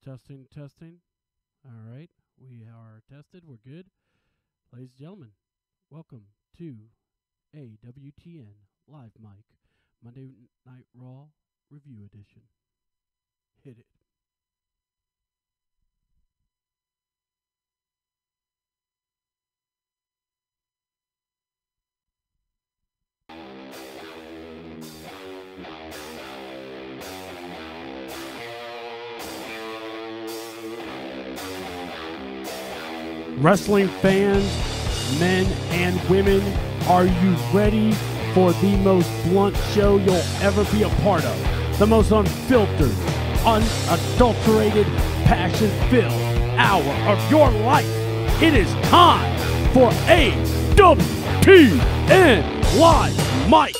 Testing, testing. All right. We are tested. We're good. Ladies and gentlemen, welcome to AWTN Live Mic, Monday Night Raw Review Edition. Hit it. Wrestling fans, men and women, are you ready for the most blunt show you'll ever be a part of? The most unfiltered, unadulterated, passion-filled hour of your life. It is time for AWTN Live Mic.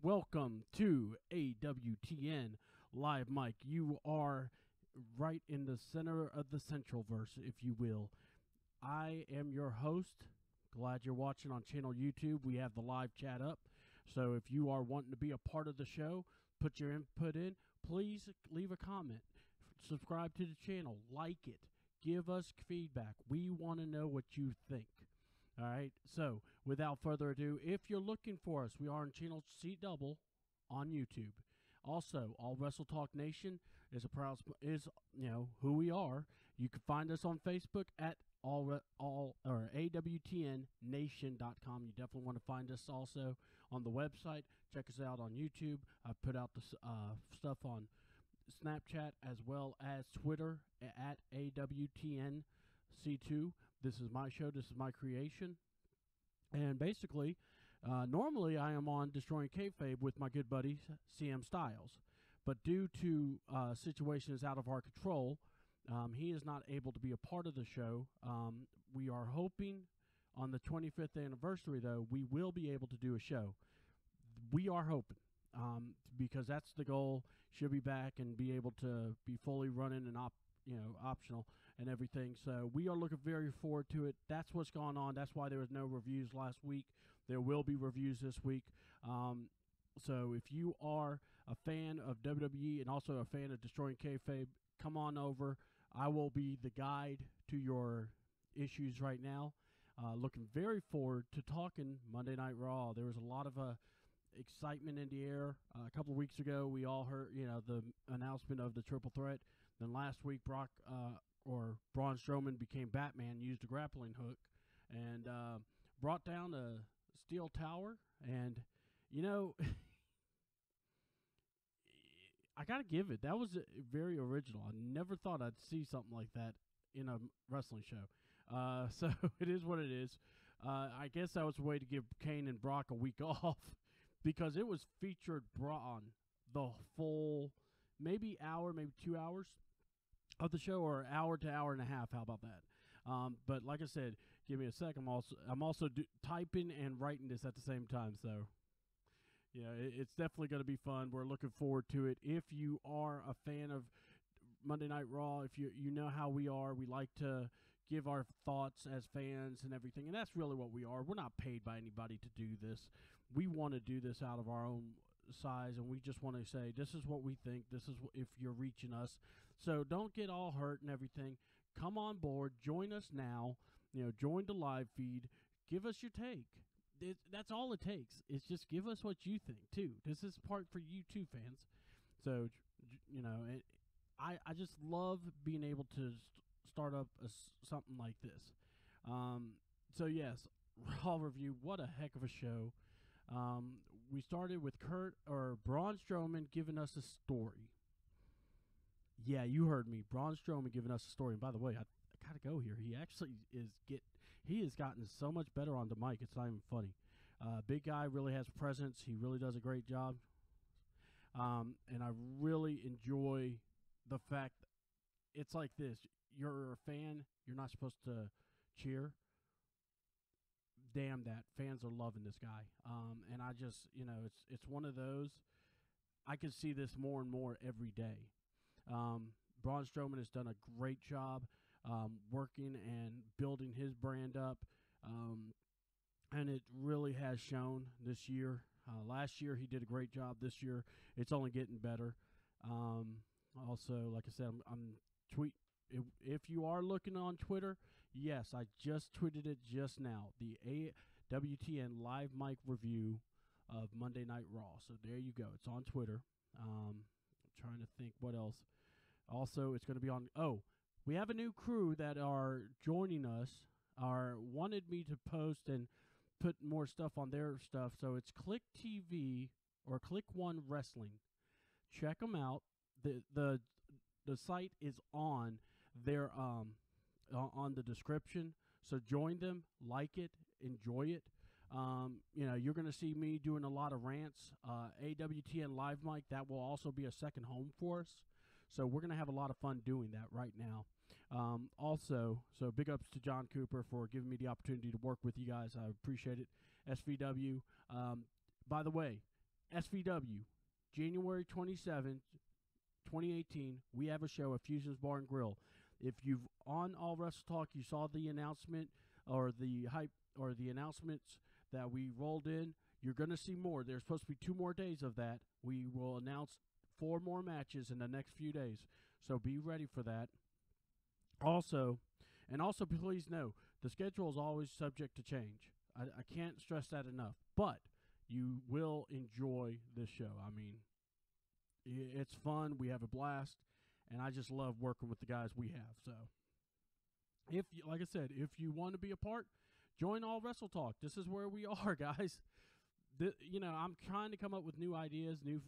Welcome to AWTN Live Mic. You are right in the center of the Centralverse, if you will. I am your host. Glad you're watching on channel YouTube. We have the live chat up. So if you are wanting to be a part of the show, put your input in. Please leave a comment. Subscribe to the channel. Like it. Give us feedback. We want to know what you think. All right, so without further ado, if you're looking for us, we are on channel C-Double on YouTube. Also, All Wrestle Talk Nation is who we are. You can find us on Facebook at AWTNNation.com. You definitely want to find us also on the website. Check us out on YouTube. I've put out the stuff on Snapchat as well as Twitter at AWTNC2. This is my show. This is my creation. And basically, normally I am on Destroying Kayfabe with my good buddy, CM Styles. But due to situations out of our control, he is not able to be a part of the show. We are hoping on the 25th anniversary, though, we will be able to do a show. We are hoping, because that's the goal. Should be back and be able to be fully running and optional and everything. So we are looking very forward to it. That's what's going on. That's why there was no reviews last week. There will be reviews this week. So if you are a fan of WWE and also a fan of Destroying Kayfabe, come on over. I will be the guide to your issues right now. Looking very forward to talking Monday Night Raw. There was a lot of excitement in the air. A couple of weeks ago, we all heard, the announcement of the triple threat. Then last week, Braun Strowman became Batman, used a grappling hook, and brought down a steel tower. And, I got to give it. That was very original. I never thought I'd see something like that in a wrestling show. So it is what it is. I guess that was a way to give Kane and Brock a week off because it was featured Braun the full maybe hour, maybe 2 hours of the show, or hour to hour and a half. How about that? But like I said, give me a sec. I'm also typing and writing this at the same time. So it's definitely going to be fun. We're looking forward to it. If you are a fan of Monday Night Raw, if you know how we are, we like to give our thoughts as fans and everything, and that's really what we are. We're not paid by anybody to do this. We want to do this out of our own size, and we just want to say this is what we think. This is if you're reaching us. So don't get all hurt and everything. Come on board. Join us now. Join the live feed. Give us your take. That's all it takes. It's just give us what you think, too. This is part for you, too, fans. So, I just love being able to start up something like this. So, yes, Raw review. What a heck of a show. We started with Braun Strowman giving us a story. Yeah, you heard me. Braun Strowman giving us a story. And by the way, I gotta go here. He actually he has gotten so much better on the mic. It's not even funny. Big guy really has presence. He really does a great job. And I really enjoy the fact that it's like this. You're a fan. You're not supposed to cheer. Damn that. Fans are loving this guy. And I just, it's one of those. I can see this more and more every day. Braun Strowman has done a great job working and building his brand up. and it really has shown this year. Last year he did a great job. This year it's only getting better. Also, like I said, I'm tweet. If you are looking on Twitter, yes, I just tweeted it just now. The AWTN live mic review of Monday Night Raw. So there you go. It's on Twitter. I'm trying to think what else. Also, it's going to be on. Oh, we have a new crew that are joining us. Wanted me to post and put more stuff on their stuff. So it's Click TV or Click One Wrestling. Check them out. The site is on their on the description. So join them, like it, enjoy it. You're going to see me doing a lot of rants. AWTN Live Mic, that will also be a second home for us. So we're going to have a lot of fun doing that right now. Also, so big ups to John Cooper for giving me the opportunity to work with you guys. I appreciate it. SVW. By the way, SVW, January 27th, 2018, we have a show at Fusion's Bar and Grill. If you've on All Wrestle Talk, you saw the announcement or the hype or the announcements that we rolled in, you're going to see more. There's supposed to be 2 more days of that. We will announce 4 more matches in the next few days. So be ready for that. Also, please know, the schedule is always subject to change. I can't stress that enough. But you will enjoy this show. I mean, it's fun. We have a blast. And I just love working with the guys we have. So, like I said, if you want to be a part, join All Wrestle Talk. This is where we are, guys. I'm trying to come up with new ideas, new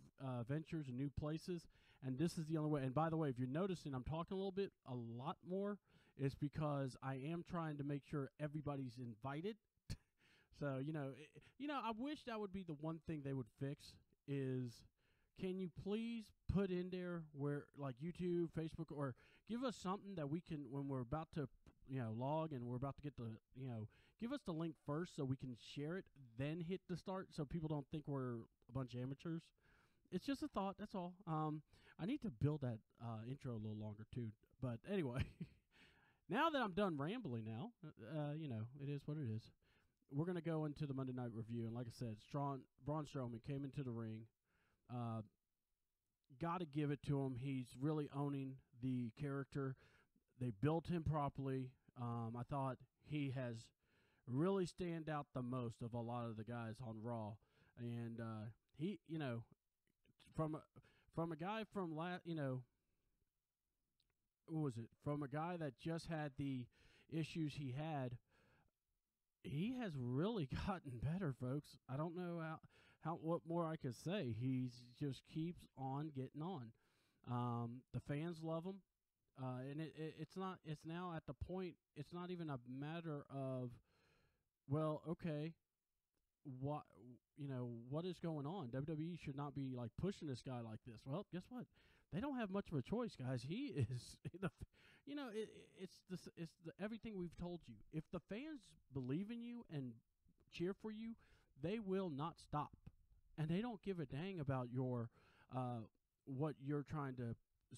ventures, and new places, and this is the only way. And by the way, if you're noticing, I'm talking a lot more. It's because I am trying to make sure everybody's invited. So, I wish that would be the one thing they would fix is, can you please put in there where, like YouTube, Facebook, or give us something that we can, when we're about to, log and we're about to get the, give us the link first so we can share it, then hit the start so people don't think we're a bunch of amateurs. It's just a thought, that's all. I need to build that intro a little longer too. But anyway, now that I'm done rambling now, it is what it is. We're going to go into the Monday Night Review. And like I said, Braun Strowman came into the ring. Got to give it to him. He's really owning the character. They built him properly. I thought he has really stand out the most of a lot of the guys on Raw. And he, from a guy from what was it? From a guy that just had the issues he had, he has really gotten better, folks. I don't know what more I could say. He just keeps on getting on. The fans love him. And it's now at the point, it's not even a matter of, well, okay, what is going on? WWE should not be like pushing this guy like this. Well, guess what? They don't have much of a choice, guys. He is, it's everything we've told you. If the fans believe in you and cheer for you, they will not stop, and they don't give a dang about your what you're trying to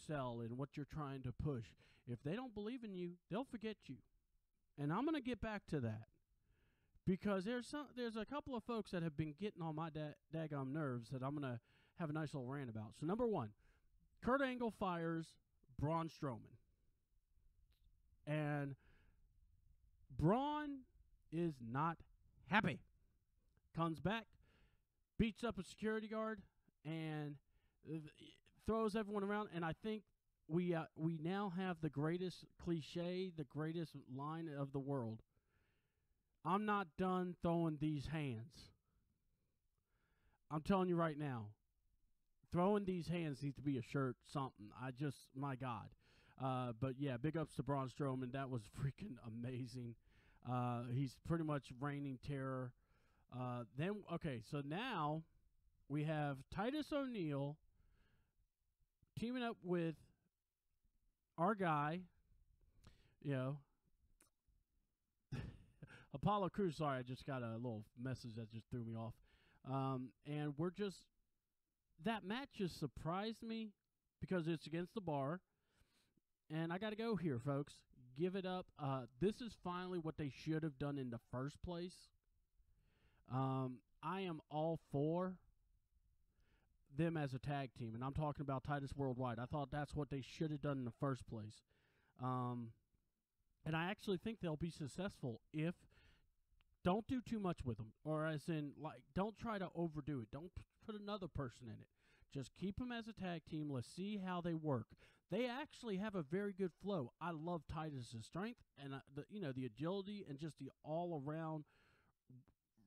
sell and what you're trying to push. If they don't believe in you, they'll forget you. And I'm going to get back to that because there's a couple of folks that have been getting on my daggum nerves that I'm going to have a nice little rant about. So number one, Kurt Angle fires Braun Strowman. And Braun is not happy. Comes back, beats up a security guard, and throws everyone around. And I think we now have the greatest cliche, the greatest line of the world. I'm not done throwing these hands. I'm telling you right now, throwing these hands needs to be a shirt, something. My God. But yeah, big ups to Braun Strowman. That was freaking amazing. He's pretty much reigning terror. So now we have Titus O'Neil teaming up with our guy, Apollo Crews. Sorry, I just got a little message that just threw me off. And that match just surprised me because it's against the Bar. And I got to go here, folks. Give it up. This is finally what they should have done in the first place. I am all for them as a tag team, and I'm talking about Titus Worldwide. I thought that's what they should have done in the first place. And I actually think they'll be successful if don't do too much with them, or as in, like, don't try to overdo it. Don't put another person in it. Just keep them as a tag team. Let's see how they work. They actually have a very good flow. I love Titus's strength and the agility and just the all around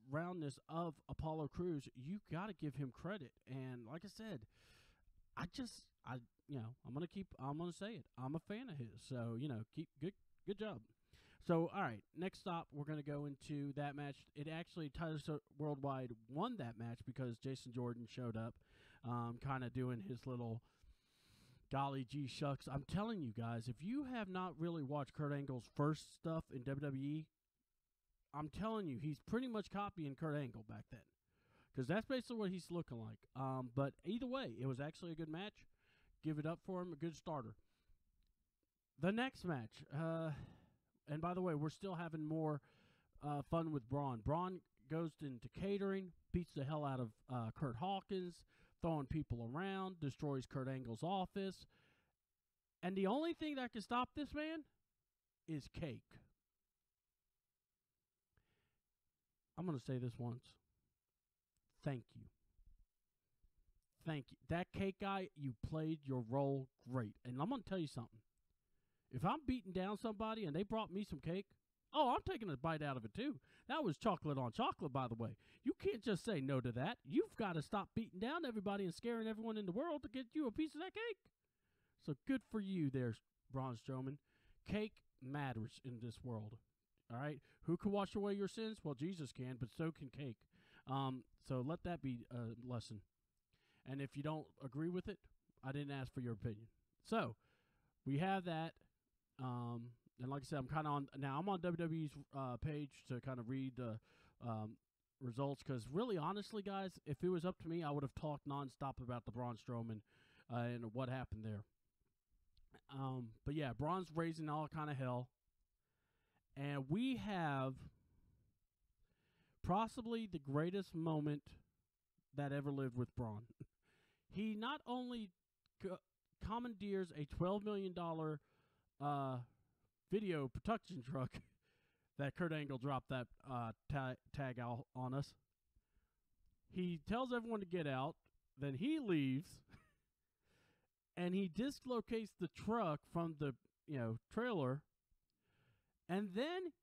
roundness of Apollo Crews. You got to give him credit. And like I said, I'm gonna say it. I'm a fan of his. So keep good job. So, all right, next stop, we're going to go into that match. It actually, Titus Worldwide won that match because Jason Jordan showed up, kind of doing his little golly gee shucks. I'm telling you guys, if you have not really watched Kurt Angle's first stuff in WWE, I'm telling you, he's pretty much copying Kurt Angle back then, because that's basically what he's looking like. But either way, it was actually a good match. Give it up for him, a good starter. The next match, and by the way, we're still having more fun with Braun. Braun goes into catering, beats the hell out of Kurt Hawkins, throwing people around, destroys Kurt Angle's office. And the only thing that can stop this man is cake. I'm going to say this once. Thank you. Thank you. That cake guy, you played your role great. And I'm going to tell you something. If I'm beating down somebody and they brought me some cake, I'm taking a bite out of it too. That was chocolate on chocolate, by the way. You can't just say no to that. You've got to stop beating down everybody and scaring everyone in the world to get you a piece of that cake. So good for you there, Braun Strowman. Cake matters in this world. All right? Who can wash away your sins? Well, Jesus can, but so can cake. So let that be a lesson. And if you don't agree with it, I didn't ask for your opinion. So we have that. And like I said, I'm on WWE's page to kind of read the results, because really, honestly, guys, if it was up to me, I would have talked nonstop about the Braun Strowman and what happened there. But yeah, Braun's raising all kind of hell, and we have possibly the greatest moment that ever lived with Braun. He not only commandeers a $12 million video production truck that Kurt Angle dropped that tag out on us. He tells everyone to get out. Then he leaves, and he dislocates the truck from the trailer. And then,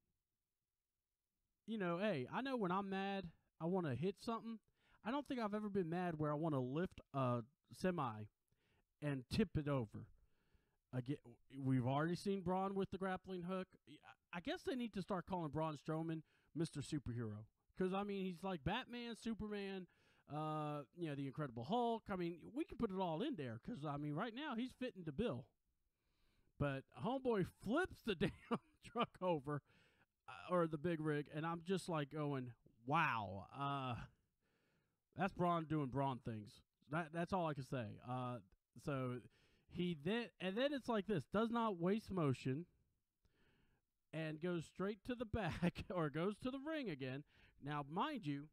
hey, I know when I'm mad, I want to hit something. I don't think I've ever been mad where I want to lift a semi and tip it over. We've already seen Braun with the grappling hook. I guess they need to start calling Braun Strowman Mr. Superhero, because he's like Batman, Superman, the Incredible Hulk. We can put it all in there, because right now he's fitting the bill. But homeboy flips the damn truck over, or the big rig, and I'm just like going, wow, that's Braun doing Braun things. That's all I can say. So. And then it's like this, does not waste motion and goes straight to the back, or goes to the ring again. Now, mind you,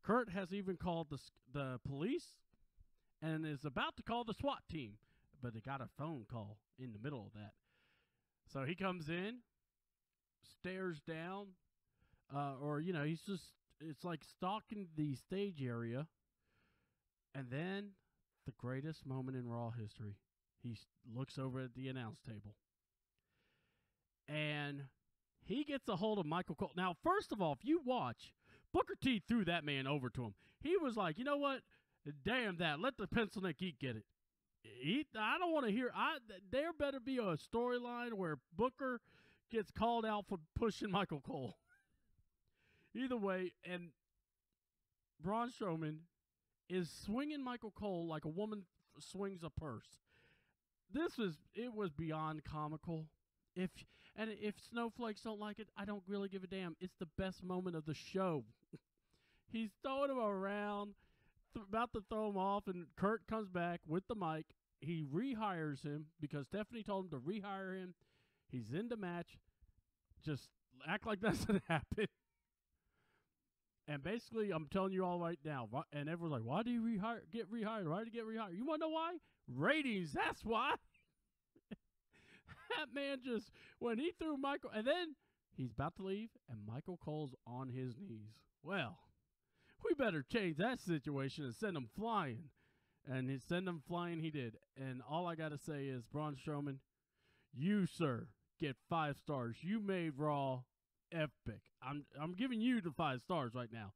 Kurt has even called the police and is about to call the SWAT team, but he got a phone call in the middle of that. So he comes in, stares down, he's just, it's like stalking the stage area, and then the greatest moment in Raw history. He looks over at the announce table, and he gets a hold of Michael Cole. Now, first of all, if you watch, Booker T threw that man over to him. He was like, you know what? Damn that. Let the pencil neck geek get it. I don't want to hear. There better be a storyline where Booker gets called out for pushing Michael Cole. Either way, and Braun Strowman is swinging Michael Cole like a woman swings a purse. It was beyond comical. If snowflakes don't like it, I don't really give a damn. It's the best moment of the show. He's throwing him around, about to throw him off, and Kurt comes back with the mic. He rehires him because Stephanie told him to rehire him. He's in the match. Just act like that doesn't happen. And basically, I'm telling you all right now, and everyone's like, why do you get rehired? Why did he get rehired? You want to know why? Ratings, that's why. That man just, when he threw Michael, and then he's about to leave, and Michael Cole's on his knees. Well, we better change that situation and send him flying. And he send him flying he did. And all I got to say is, Braun Strowman, you, sir, get 5 stars. You made Raw epic. I'm giving you the 5 stars right now.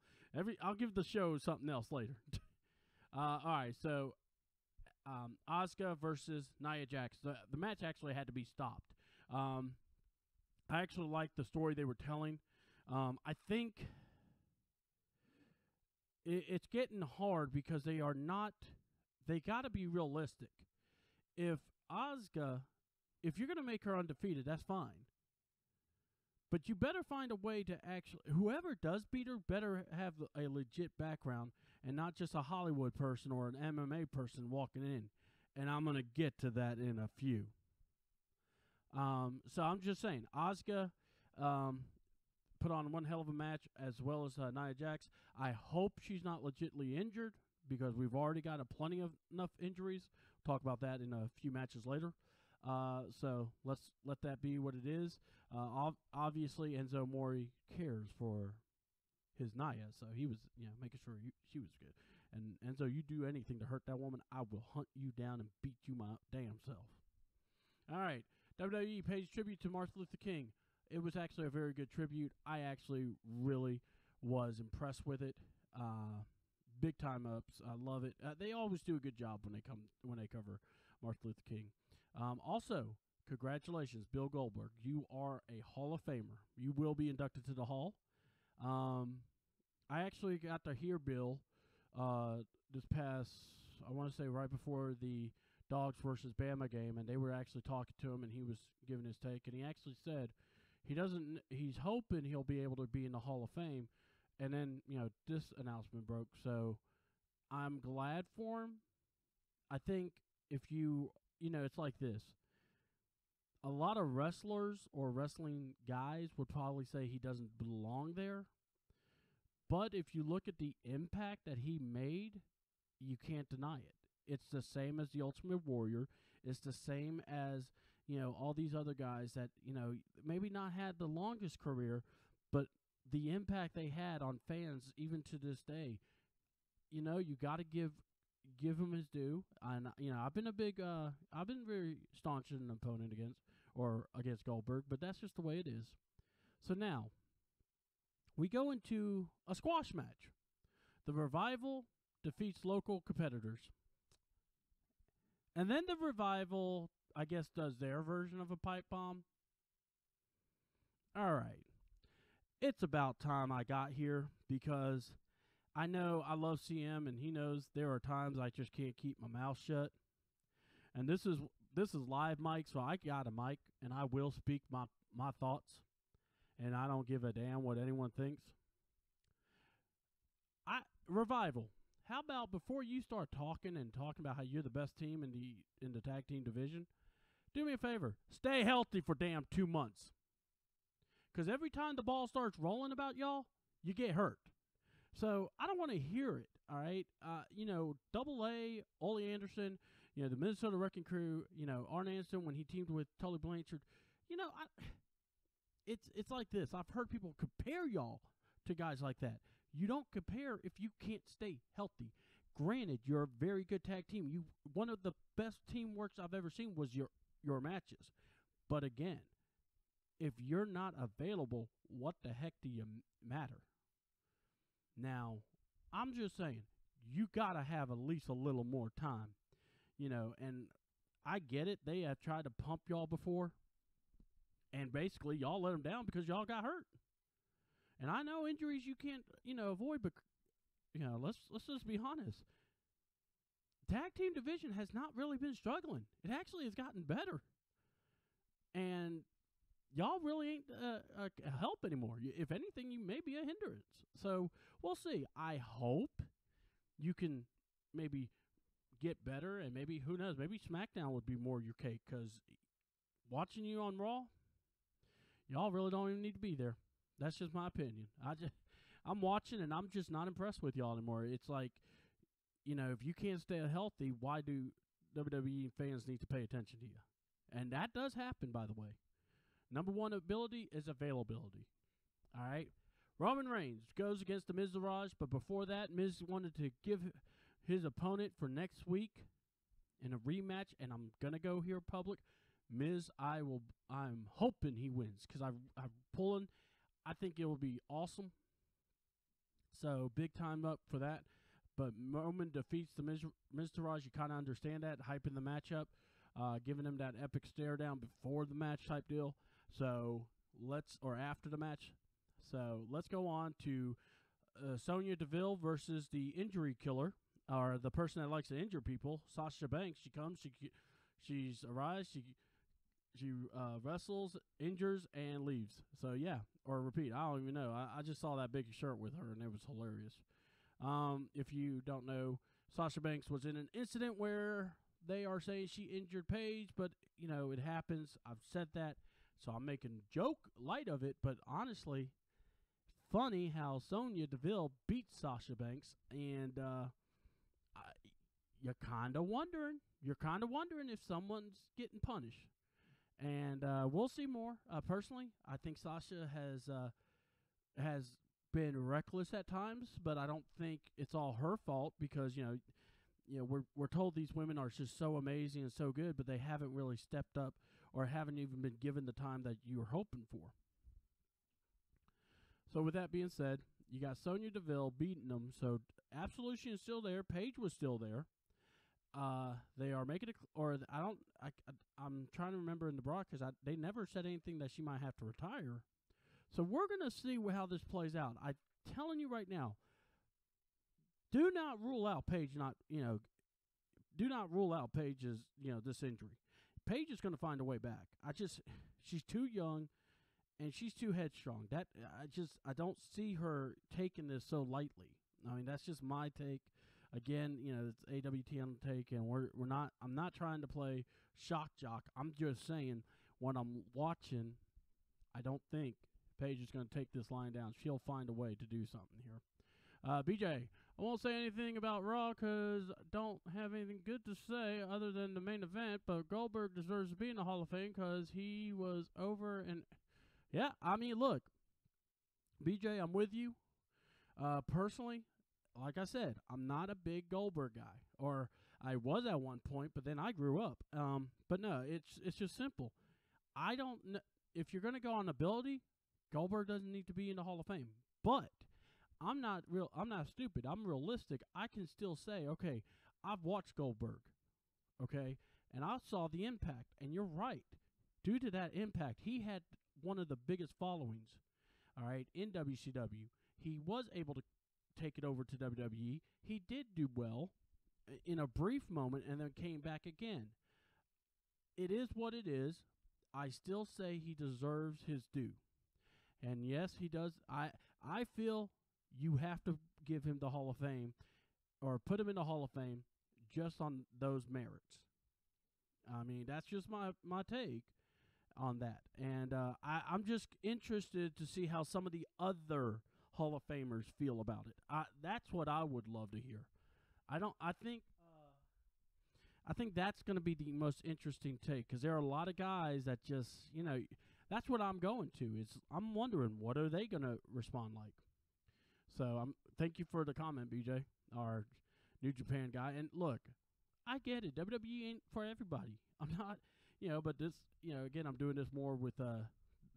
I'll give the show something else later. All right, so Asuka versus Nia Jax. The match actually had to be stopped. I actually liked the story they were telling. I think it's getting hard because they got to be realistic. If you're going to make her undefeated, that's fine. But you better find a way to whoever does beat her better have a legit background and not just a Hollywood person or an MMA person walking in. And I'm going to get to that in a few. So I'm just saying, Asuka put on one hell of a match as well as Nia Jax. I hope she's not legitly injured because we've already got plenty of enough injuries. We'll talk about that in a few matches later. So let's let that be what it is. Obviously, Enzo Amore cares for his Naya, so he was making sure she was good. And Enzo, you do anything to hurt that woman, I will hunt you down and beat you my damn self. All right, WWE pays tribute to Martin Luther King. It was actually a very good tribute. I actually really was impressed with it. Big time ups. I love it. They always do a good job when they cover Martin Luther King. Also, congratulations, Bill Goldberg. You are a Hall of Famer. You will be inducted to the Hall. I actually got to hear Bill this past, I want to say right before the Dogs versus Bama game, and they were actually talking to him, and he was giving his take, and he actually said he's hoping he'll be able to be in the Hall of Fame. And then, this announcement broke, so I'm glad for him. I think if it's like this. A lot of wrestlers or wrestling guys would probably say he doesn't belong there. But if you look at the impact that he made, you can't deny it. It's the same as the Ultimate Warrior. It's the same as, all these other guys that, maybe not had the longest career, but the impact they had on fans even to this day, you got to give him his due. And I've been very staunch an opponent against Goldberg, but that's just the way it is. So now we go into a squash match. The Revival defeats local competitors, and then the Revival, I guess, does their version of a pipe bomb. All right, it's about time I got here because I know I love CM, and he knows there are times I just can't keep my mouth shut. And this is live mic, so I got a mic, and I will speak my thoughts, and I don't give a damn what anyone thinks. Revival, how about before you start talking about how you're the best team in the tag team division, do me a favor, stay healthy for damn 2 months. Because every time the ball starts rolling about y'all, you get hurt. So I don't want to hear it, all right? Double A, Ole Anderson, the Minnesota Wrecking Crew, Arn Anderson when he teamed with Tully Blanchard. It's like this. I've heard people compare y'all to guys like that. You don't compare if you can't stay healthy. Granted, you're a very good tag team. One of the best teamworks I've ever seen was your matches. But again, if you're not available, what the heck do you matter? Now, I'm just saying, you got to have at least a little more time, and I get it. They have tried to pump y'all before, and basically y'all let them down because y'all got hurt. And I know injuries you can't, avoid, but, let's just be honest. Tag team division has not really been struggling. It actually has gotten better. And y'all really ain't a help anymore. If anything, you may be a hindrance. So we'll see. I hope you can maybe get better, and maybe, who knows, maybe SmackDown would be more your cake, because watching you on Raw, y'all really don't even need to be there. That's just my opinion. I'm watching and I'm just not impressed with y'all anymore. It's like, if you can't stay healthy, why do WWE fans need to pay attention to you? And that does happen, by the way. Number one ability is availability. All right? Roman Reigns goes against the Miz but before that, Miz wanted to give his opponent for next week in a rematch, and I'm going to go here public. Miz, I'm hoping he wins because I'm pulling. I think it will be awesome. So, big time up for that. But Roman defeats the Miz you kind of understand that, hyping the match up, giving him that epic stare down before the match type deal. So, or after the match. So, let's go on to Sonia Deville versus the injury killer, or the person that likes to injure people, Sasha Banks. She comes, she's arrives, she wrestles, injures, and leaves. So, yeah, or repeat. I don't even know. I just saw that big shirt with her, and it was hilarious. If you don't know, Sasha Banks was in an incident where they are saying she injured Paige, but, it happens. I've said that, so I'm making joke light of it, but honestly, funny how Sonya Deville beat Sasha Banks, and you're kind of wondering if someone's getting punished. And we'll see more. Personally, I think Sasha has been reckless at times, but I don't think it's all her fault because we're told these women are just so amazing and so good, but they haven't really stepped up or haven't even been given the time that you were hoping for. So with that being said, you got Sonya Deville beating them. So Absolution is still there. Paige was still there. They are making it, or I'm trying to remember in the broadcast, they never said anything that she might have to retire. So we're going to see how this plays out. I'm telling you right now, do not rule out Paige do not rule out Paige's, this injury. Paige is going to find a way back. She's too young and she's too headstrong. I don't see her taking this so lightly. I mean, that's just my take. Again, it's AWTN take, and I'm not trying to play shock jock. I'm just saying when I'm watching, I don't think Paige is going to take this line down. She'll find a way to do something here. BJ, I won't say anything about Raw because I don't have anything good to say other than the main event, but Goldberg deserves to be in the Hall of Fame because he was over. And yeah, I mean, look, BJ, I'm with you. Personally, like I said, I'm not a big Goldberg guy, or I was at one point, but then I grew up. But no, it's just simple. I don't know if you're going to go on ability, Goldberg doesn't need to be in the Hall of Fame. But I'm not stupid. I'm realistic. I can still say, okay, I've watched Goldberg, okay, and I saw the impact. And you're right. Due to that impact, he had one of the biggest followings, all right, in WCW. He was able to take it over to WWE. He did do well in a brief moment and then came back again. It is what it is. I still say he deserves his due. And yes, he does. I feel you have to give him the Hall of Fame or put him in the Hall of Fame just on those merits. I mean, that's just my take on that. And I'm just interested to see how some of the other Hall of Famers feel about it. That's what I would love to hear. I think that's going to be the most interesting take because there are a lot of guys that just, that's what I'm going to. I'm wondering what are they going to respond like. So thank you for the comment, BJ, our New Japan guy. And look, I get it. WWE ain't for everybody. I'm not, but this, again, I'm doing this more with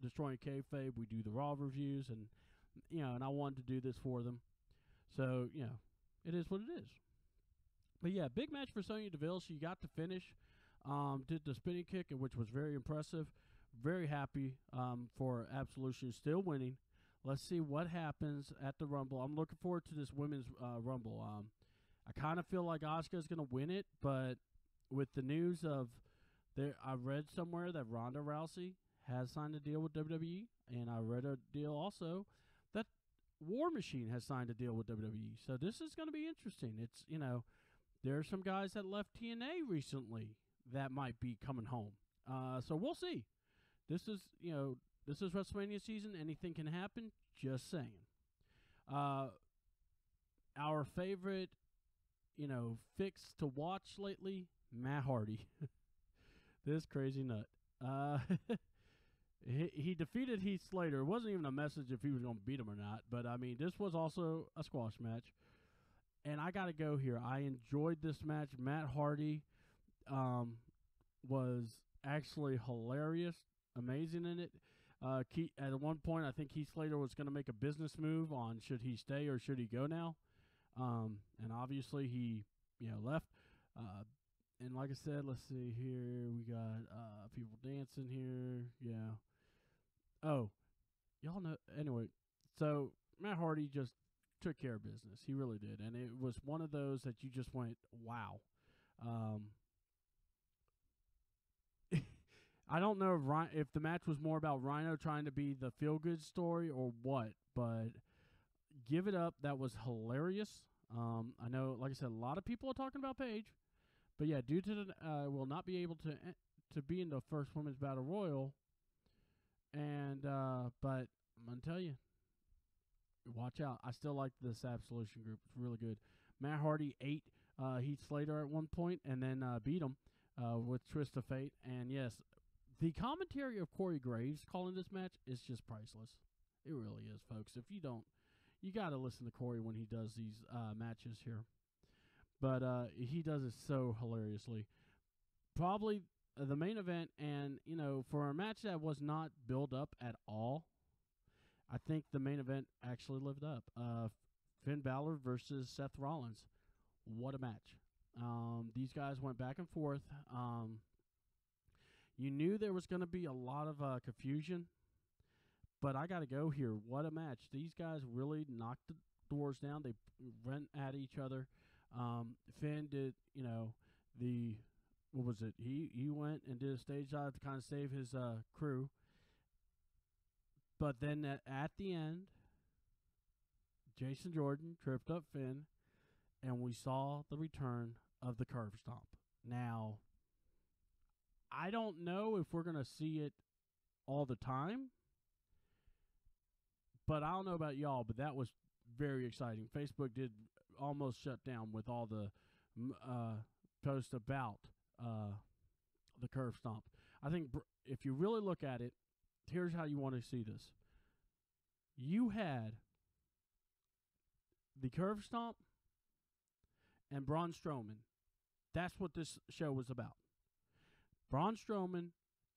Destroying Kayfabe. We do the Raw reviews and I wanted to do this for them. So, it is what it is. But yeah, big match for Sonya Deville. She got to finish, did the spinning kick, which was very impressive. Very happy for Absolution still winning. Let's see what happens at the Rumble. I'm looking forward to this women's Rumble. I kind of feel like Asuka's going to win it, but with the news of I read somewhere that Ronda Rousey has signed a deal with WWE, and I read a deal also that War Machine has signed a deal with WWE. So this is going to be interesting. It's, there are some guys that left TNA recently that might be coming home. So we'll see. This is WrestleMania season. Anything can happen. Just saying. Our favorite, fix to watch lately, Matt Hardy. This crazy nut. He defeated Heath Slater. It wasn't even a message if he was going to beat him or not. But, I mean, this was also a squash match. And I got to go here. I enjoyed this match. Matt Hardy was actually hilarious, amazing in it. At one point, I think Heath Slater was going to make a business move on should he stay or should he go now. And obviously he, left. And like I said, let's see here. We got people dancing here. Yeah. Oh, y'all know. Anyway, so Matt Hardy just took care of business. He really did. And it was one of those that you just went, wow. I don't know if the match was more about Rhino trying to be the feel-good story or what, but give it up. That was hilarious. I know, like I said, a lot of people are talking about Paige. But yeah, due to the will not be able to be in the first women's battle royal, and but I'm gonna tell you, watch out. I still like this Absolution group; it's really good. Matt Hardy ate Heath Slater at one point, and then beat him with Twist of Fate. And yes, the commentary of Corey Graves calling this match is just priceless. It really is, folks. If you don't, you got to listen to Corey when he does these matches here. But he does it so hilariously. Probably the main event, and, for a match that was not built up at all, I think the main event actually lived up. Finn Balor versus Seth Rollins. What a match. These guys went back and forth. You knew there was going to be a lot of confusion, but I got to go here. What a match. These guys really knocked the doors down. They went at each other. Finn did, what was it? He went and did a stage dive to kind of save his crew. But then at the end, Jason Jordan tripped up Finn, and we saw the return of the curb stomp. Now, I don't know if we're going to see it all the time, but I don't know about y'all, but that was very exciting. Facebook did almost shut down with all the posts about the curve stomp. I think if you really look at it, here's how you want to see this. You had the curve stomp and Braun Strowman. That's what this show was about. Braun Strowman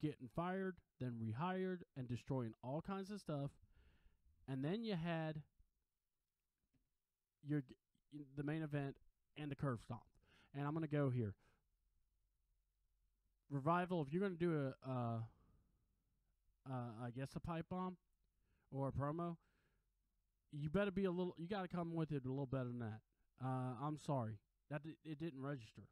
getting fired, then rehired, and destroying all kinds of stuff. And then you had the main event and the curve stomp. And I'm going to go here. Revival, if you're going to do I guess a pipe bomb or a promo, you better be you got to come with it a little better than that. I'm sorry. It didn't register.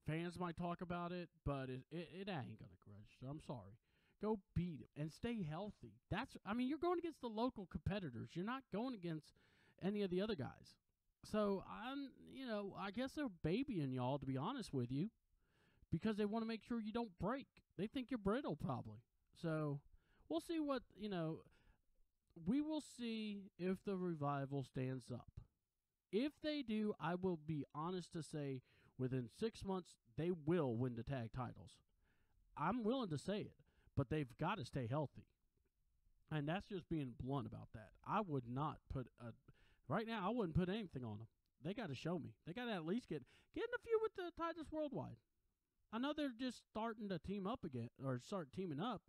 Fans might talk about it, but it ain't going to register. I'm sorry. Go beat him and stay healthy. You're going against the local competitors. You're not going against any of the other guys. So I guess they're babying y'all, to be honest with you, because they want to make sure you don't break. They think you're brittle, probably. So we'll see we will see if the Revival stands up. If they do, I will be honest to say within 6 months they will win the tag titles. I'm willing to say it, but they've got to stay healthy. And that's just being blunt about that. I would not put right now, I wouldn't put anything on them. They got to show me. They got to at least get in a feud with the Titus Worldwide. I know they're just starting to team up again, or start teaming up.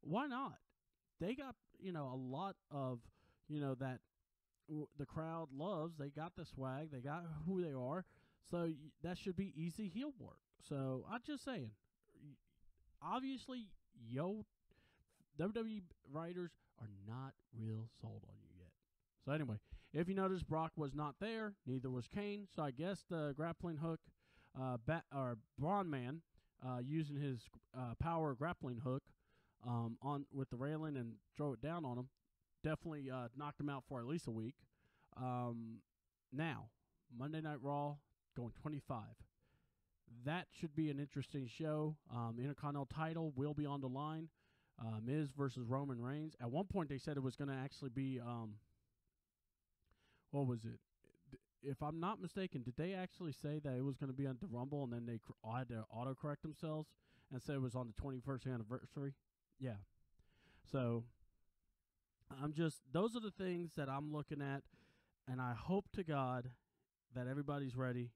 Why not? They got, a lot of, that the crowd loves. They got the swag. They got who they are. So that should be easy heel work. So I'm just saying, obviously, WWE writers are not real sold on you yet. So anyway, if you notice, Brock was not there. Neither was Kane. So I guess the grappling hook, Braun Man, using his power grappling hook on with the railing and throw it down on him, definitely knocked him out for at least a week. Now, Monday Night Raw going 25. That should be an interesting show. Intercontinental title will be on the line. Miz versus Roman Reigns. At one point, they said it was going to actually be what was it? If I'm not mistaken, did they actually say that it was going to be on the Rumble, and then they had to autocorrect themselves and say it was on the 21st anniversary? Yeah. So those are the things that I'm looking at, and I hope to God that everybody's ready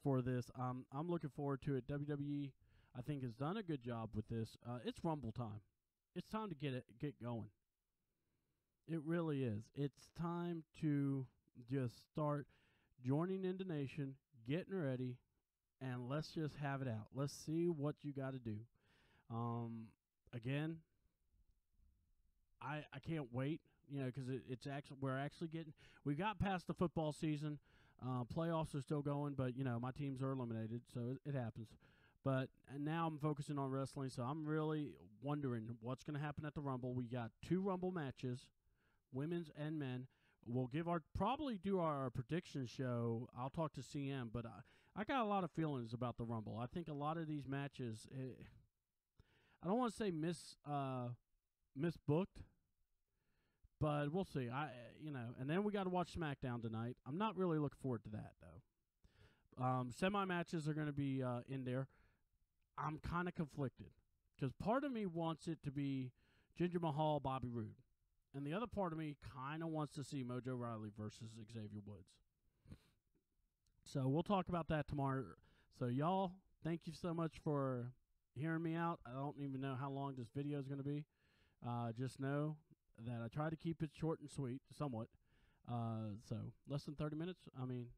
for this. I'm looking forward to it. WWE, I think, has done a good job with this. It's Rumble time. It's time to get going. It really is. It's time to just start joining into Nation, getting ready, and let's just have it out. Let's see what you got to do. Again, I can't wait, because we got past the football season. Playoffs are still going, but my teams are eliminated, so it happens. But now I'm focusing on wrestling, so I'm really wondering what's going to happen at the Rumble. We got 2 Rumble matches, women's and men. We'll probably do our prediction show. I'll talk to CM, but I got a lot of feelings about the Rumble. I think a lot of these matches, I don't want to say misbooked, but we'll see. And then we got to watch SmackDown tonight. I'm not really looking forward to that though. Semi matches are going to be in there. I'm kind of conflicted because part of me wants it to be Jinder Mahal, Bobby Roode. And the other part of me kind of wants to see Mojo Rawley versus Xavier Woods. So we'll talk about that tomorrow. So y'all, thank you so much for hearing me out. I don't even know how long this video is going to be. Just know that I try to keep it short and sweet, somewhat. So less than 30 minutes. I mean,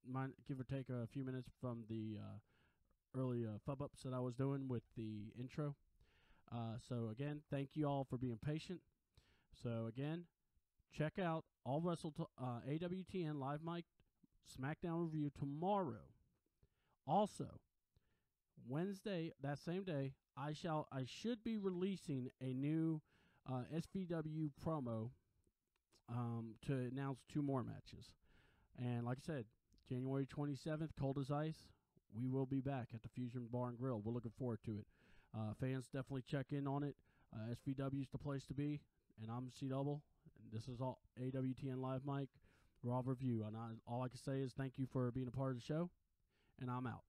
might give or take a few minutes from the early fub-ups that I was doing with the intro. So again, thank you all for being patient. So again, check out all AWTN Live Mic SmackDown review tomorrow. Also, Wednesday, that same day, I should be releasing a new SVW promo to announce 2 more matches. And like I said, January 27th, cold as ice, we will be back at the Fusion Bar and Grill. We're looking forward to it. Fans definitely check in on it. SVW is the place to be. And I'm C-Double. And this is all AWTN Live Mic Raw Review. And all I can say is thank you for being a part of the show. And I'm out.